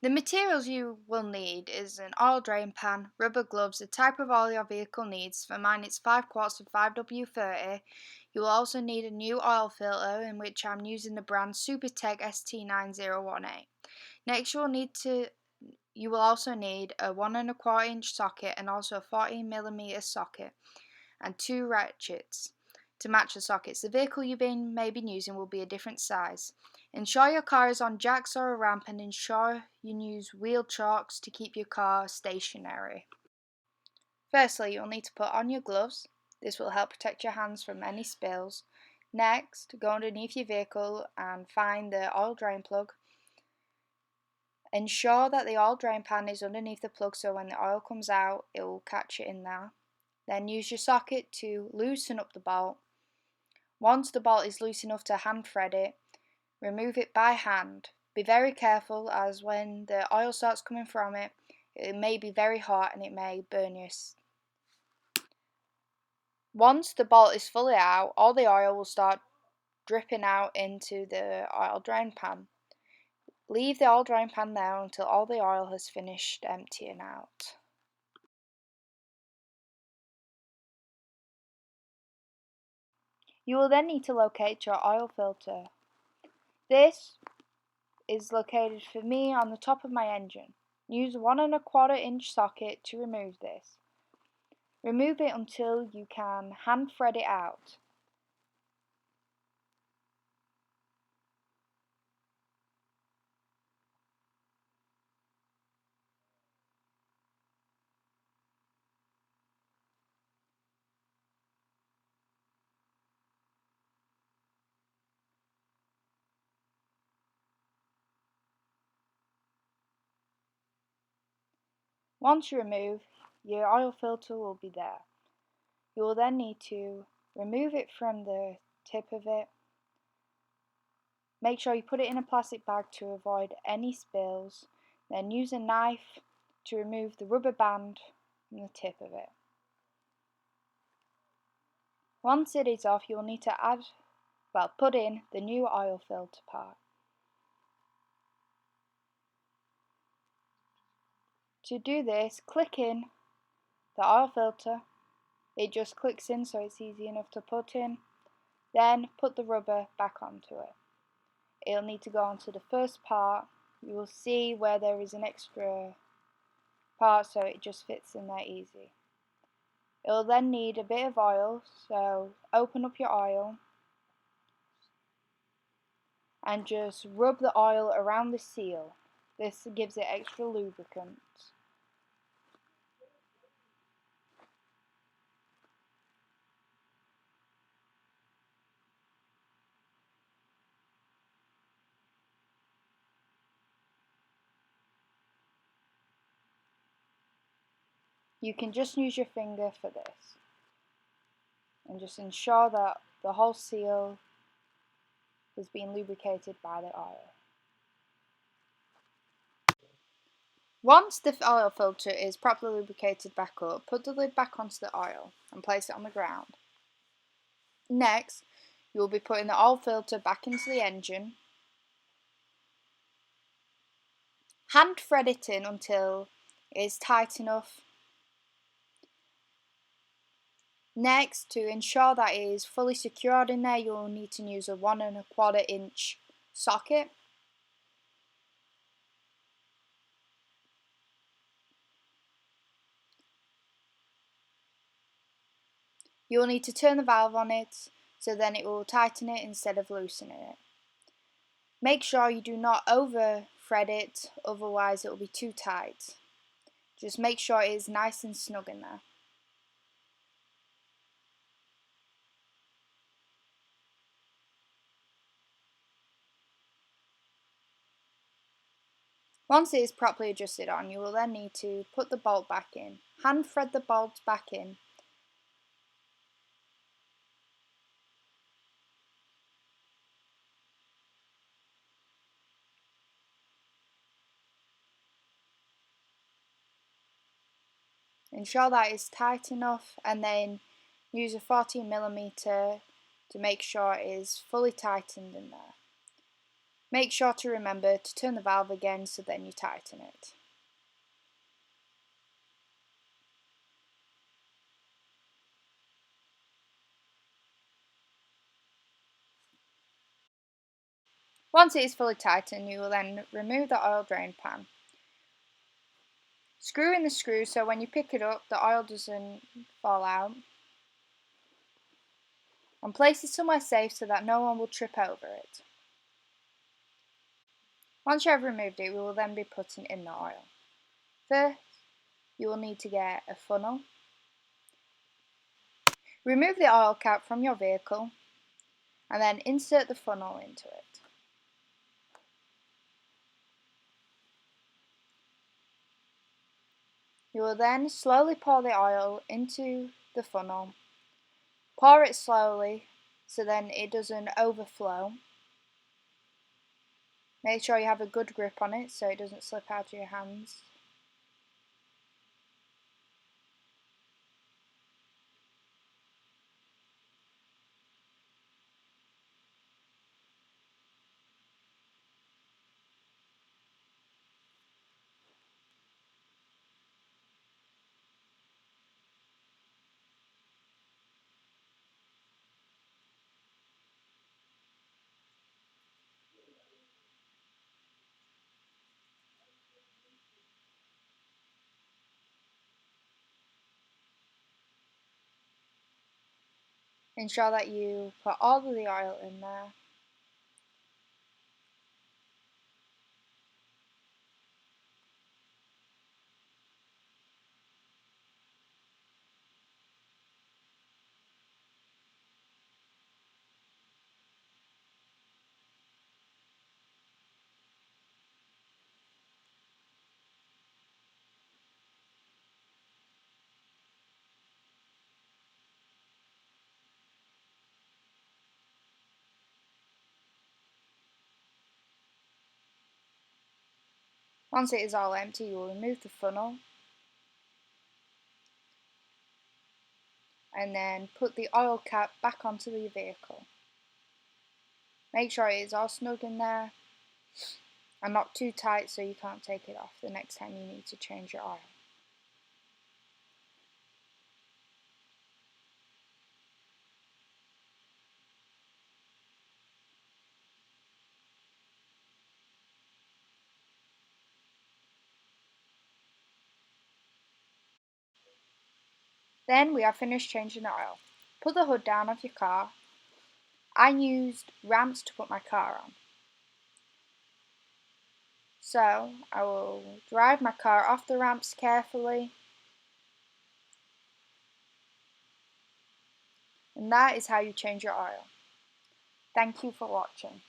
The materials you will need is an oil drain pan, rubber gloves, the type of oil your vehicle needs. For mine it's 5 quarts of 5W30. You will also need a new oil filter, in which I'm using the brand Supertech ST9018. Next you will also need a 1¼ inch socket and also a 14mm socket and 2 ratchets to match the sockets. The vehicle you may be using will be a different size. Ensure your car is on jacks or a ramp, and ensure you use wheel chocks to keep your car stationary. Firstly, you'll need to put on your gloves. This will help protect your hands from any spills. Next, go underneath your vehicle and find the oil drain plug. Ensure that the oil drain pan is underneath the plug so when the oil comes out, it will catch it in there. Then use your socket to loosen up the bolt. Once the bolt is loose enough to hand thread it, remove it by hand. Be very careful, as when the oil starts coming from it, it may be very hot and it may burn you. Once the bolt is fully out, all the oil will start dripping out into the oil drain pan. Leave the oil drain pan there until all the oil has finished emptying out. You will then need to locate your oil filter. This is located for me on the top of my engine. Use a 1¼ inch socket to remove this. Remove it until you can hand thread it out. Once you remove, your oil filter will be there. You will then need to remove it from the tip of it. Make sure you put it in a plastic bag to avoid any spills. Then use a knife to remove the rubber band from the tip of it. Once it is off, you will need to put in the new oil filter part. To do this, click in the oil filter. It just clicks in, so it's easy enough to put in. Then put the rubber back onto it. It'll need to go onto the first part. You will see where there is an extra part, so it just fits in there easy. It'll then need a bit of oil, so open up your oil and just rub the oil around the seal. This gives it extra lubricant. You can just use your finger for this and just ensure that the whole seal has been lubricated by the oil. Once the oil filter is properly lubricated back up, put the lid back onto the oil and place it on the ground. Next, you will be putting the oil filter back into the engine. Hand thread it in until it is tight enough. Next, to ensure that it is fully secured in there, you will need to use a 1¼ inch socket. You will need to turn the valve on it, so then it will tighten it instead of loosening it. Make sure you do not over thread it, otherwise it will be too tight. Just make sure it is nice and snug in there. Once it is properly adjusted on, you will then need to put the bolt back in. Hand thread the bolt back in. Ensure that it's tight enough, and then use a 14mm to make sure it is fully tightened in there. Make sure to remember to turn the valve again so then you tighten it. Once it is fully tightened, you will then remove the oil drain pan. Screw in the screw so when you pick it up the oil doesn't fall out. And place it somewhere safe so that no one will trip over it. Once you have removed it, we will then be putting in the oil. First, you will need to get a funnel. Remove the oil cap from your vehicle and then insert the funnel into it. You will then slowly pour the oil into the funnel. Pour it slowly so then it doesn't overflow. Make sure you have a good grip on it so it doesn't slip out of your hands. Ensure that you put all of the oil in there. Once it is all empty, you will remove the funnel and then put the oil cap back onto the vehicle. Make sure it is all snug in there and not too tight so you can't take it off the next time you need to change your oil. Then we are finished changing the oil. Put the hood down of your car. I used ramps to put my car on. So I will drive my car off the ramps carefully. And that is how you change your oil. Thank you for watching.